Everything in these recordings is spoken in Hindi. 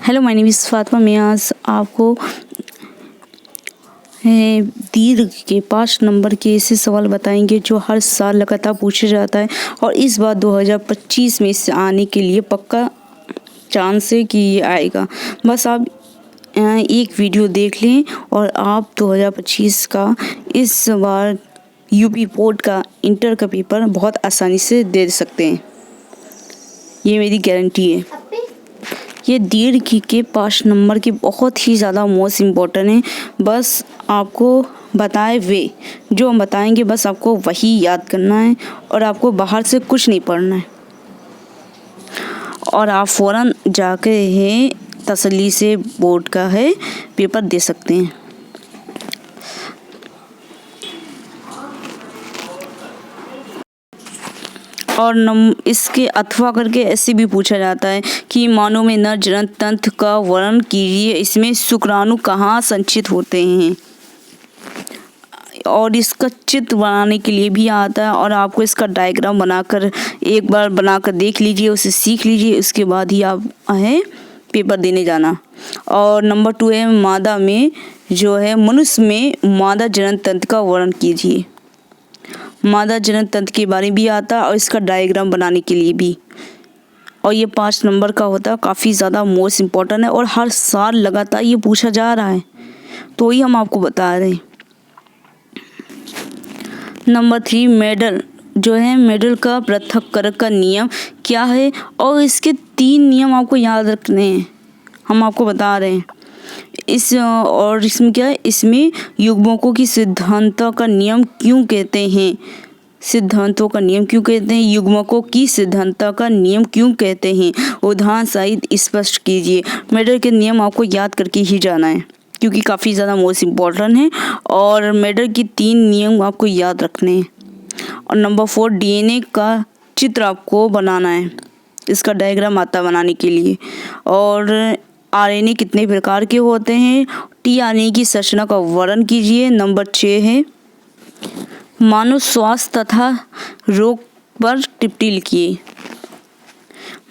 Hello, my name is Fatima. मैं आज आपको दीर्घ के 5 नंबर के ऐसे सवाल बताएंगे जो हर साल लगातार पूछा जाता है और इस बार 2025 में इससे आने के लिए पक्का चांस है कि ये आएगा। बस आप एक वीडियो देख लें और आप 2025 का इस बार यूपी बोर्ड का इंटर का पेपर बहुत आसानी से दे सकते हैं। ये मेरी गारंटी है। ये दीर्घ के 5 नंबर की बहुत ही ज़्यादा मोस्ट इम्पॉर्टेंट है। बस आपको बताए वे जो हम बताएंगे बस आपको वही याद करना है और आपको बाहर से कुछ नहीं पढ़ना है और आप फ़ौरन जाके है तसल्ली से बोर्ड का है पेपर दे सकते हैं। और इसके अथवा करके ऐसे भी पूछा जाता है कि मानव में नर जनन तंत्र का वर्णन कीजिए, इसमें शुक्राणु कहाँ संचित होते हैं। और इसका चित्र बनाने के लिए भी आता है और आपको इसका डायग्राम बनाकर एक बार बनाकर देख लीजिए, उसे सीख लीजिए, उसके बाद ही आप है पेपर देने जाना। और नंबर 2 है मादा में जो है मनुष्य में मादा जनन तंत्र का वर्णन कीजिए। मादा जनन तंत्र के बारे में भी आता है और इसका डायग्राम बनाने के लिए भी। और ये 5 नंबर का होता है, काफ़ी ज़्यादा मोस्ट इम्पॉर्टेंट है और हर साल लगातार ये पूछा जा रहा है, तो ही हम आपको बता रहे हैं। नंबर 3 मेडल जो है मेडल का पृथक्करण का नियम क्या है और इसके 3 नियम आपको याद रखने हैं, हम आपको बता रहे हैं। और इसमें क्या है, इसमें युग्मकों की सिद्धांतों का नियम क्यों कहते हैं, सिद्धांतों का नियम क्यों कहते हैं, युग्मकों की सिद्धांतों का नियम क्यों कहते हैं, उदाहरण सहित स्पष्ट कीजिए। मेडल के नियम आपको याद करके ही जाना है क्योंकि काफ़ी ज़्यादा मोस्ट इम्पॉर्टेंट है और मेडल की 3 नियम आपको याद रखने हैं। और नंबर 4 डीएनए का चित्र आपको बनाना है, इसका डायग्राम आता बनाने के लिए। और आरएनए कितने प्रकार के होते हैं, टीआरएनए की संरचना का वर्णन कीजिए। नंबर 6 है मानव स्वास्थ्य तथा रोग पर टिप्पणी लिखिए।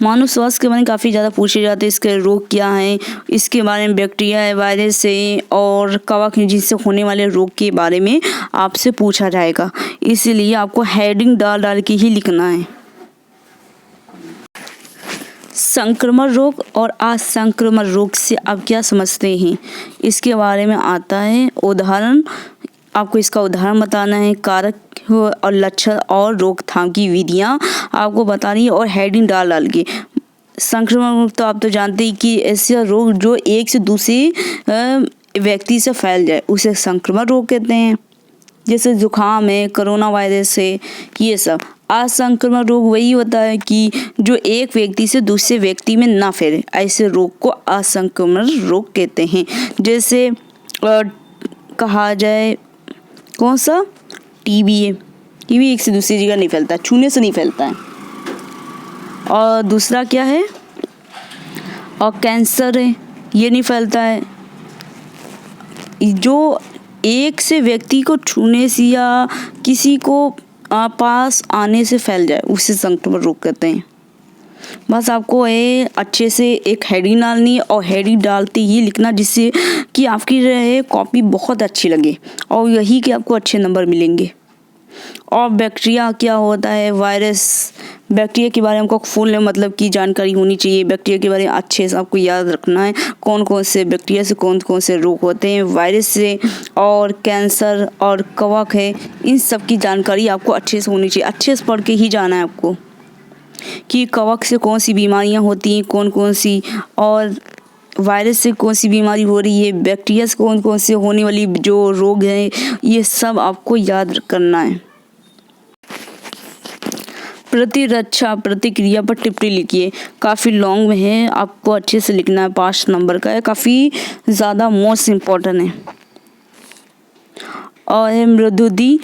मानव स्वास्थ्य के बारे में काफ़ी ज़्यादा पूछे जाते हैं, इसके रोग क्या हैं, इसके बारे में बैक्टीरिया है, वायरस है और कवक है, जिससे होने वाले रोग के बारे में आपसे पूछा जाएगा, इसीलिए आपको हेडिंग डाल के ही लिखना है। संक्रमण रोग और असंक्रमण रोग से आप क्या समझते हैं, इसके बारे में आता है। उदाहरण आपको इसका उदाहरण बताना है, कारक और लक्षण और रोकथाम की विधियां आपको बतानी है और हेडिंग डाल के। संक्रमण रोग तो आप तो जानते ही कि ऐसे रोग जो एक से दूसरे व्यक्ति से फैल जाए उसे संक्रमण रोग कहते हैं, जैसे जुकाम है, कोरोना वायरस है, ये सब। असंक्रमण रोग वही होता है कि जो एक व्यक्ति से दूसरे व्यक्ति में ना फैले, ऐसे रोग को असंक्रमण रोग कहते हैं। जैसे कहा जाए कौन सा, टीबी है, टीबी एक से दूसरी जगह नहीं फैलता, छूने से नहीं फैलता है। और दूसरा क्या है, और कैंसर है, ये नहीं फैलता है, जो एक से व्यक्ति को छूने से या किसी को पास आने से फैल जाए उसे संक्रमण रोग कहते हैं। बस आपको अच्छे से एक हेडिंग डालनी है और हेडिंग डालते ही लिखना, जिससे कि आपकी कॉपी बहुत अच्छी लगे और यही कि आपको अच्छे नंबर मिलेंगे। और बैक्टीरिया क्या होता है, वायरस, बैक्टीरिया के बारे में आपको फुल मतलब की जानकारी होनी चाहिए। बैक्टीरिया के बारे में अच्छे से आपको याद रखना है, कौन कौन से बैक्टीरिया से कौन कौन से रोग होते हैं, वायरस से और कैंसर और कवक है, इन सब की जानकारी आपको अच्छे से होनी चाहिए। अच्छे से पढ़ के ही जाना है आपको कि कवक से कौन सी बीमारियां होती हैं, कौन कौन सी, और वायरस से कौन सी बीमारी हो रही है, बैक्टीरिया से कौन कौन से होने वाली जो रोग हैं, ये सब आपको याद करना है। प्रतिरक्षा प्रतिक्रिया पर टिप्पणी लिखिए। काफ़ी लॉन्ग में है, आपको अच्छे से लिखना है, 5 नंबर का है, काफ़ी ज़्यादा मोस्ट इम्पॉर्टेंट है। और मृदुदी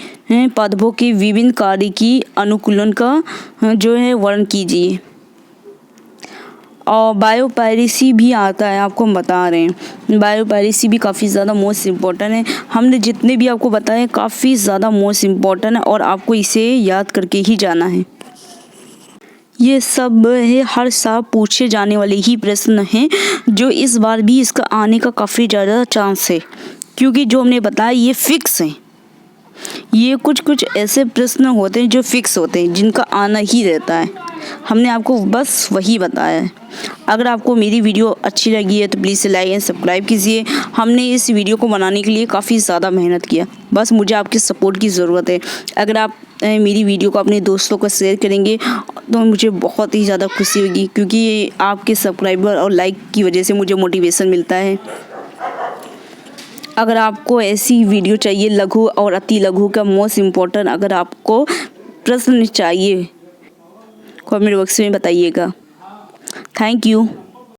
पादपों की विभिन्न कार्य की अनुकूलन का जो है वर्णन कीजिए। और बायोपायरेसी भी आता है, आपको हम बता रहे हैं। बायोपायरेसी भी काफ़ी ज़्यादा मोस्ट इम्पॉर्टेंट है, हमने जितने भी आपको बताए काफ़ी ज़्यादा मोस्ट इम्पॉर्टेंट है और आपको इसे याद करके ही जाना है। ये सब है हर साल पूछे जाने वाले ही प्रश्न हैं, जो इस बार भी इसका आने का काफ़ी ज़्यादा चांस है, क्योंकि जो हमने बताया ये फिक्स है। ये कुछ ऐसे प्रश्न होते हैं जो फिक्स होते हैं, जिनका आना ही रहता है। हमने आपको बस वही बताया है। अगर आपको मेरी वीडियो अच्छी लगी है तो प्लीज़ लाइक एंड सब्सक्राइब कीजिए। हमने इस वीडियो को बनाने के लिए काफ़ी ज़्यादा मेहनत किया, बस मुझे आपके सपोर्ट की ज़रूरत है। अगर आप मेरी वीडियो को अपने दोस्तों को शेयर करेंगे तो मुझे बहुत ही ज़्यादा खुशी होगी, क्योंकि आपके सब्सक्राइबर और लाइक की वजह से मुझे मोटिवेशन मिलता है। अगर आपको ऐसी वीडियो चाहिए लघु और अति लघु का मोस्ट इम्पोर्टेंट, अगर आपको प्रश्न चाहिए कमेंट बॉक्स में बताइएगा। Thank you.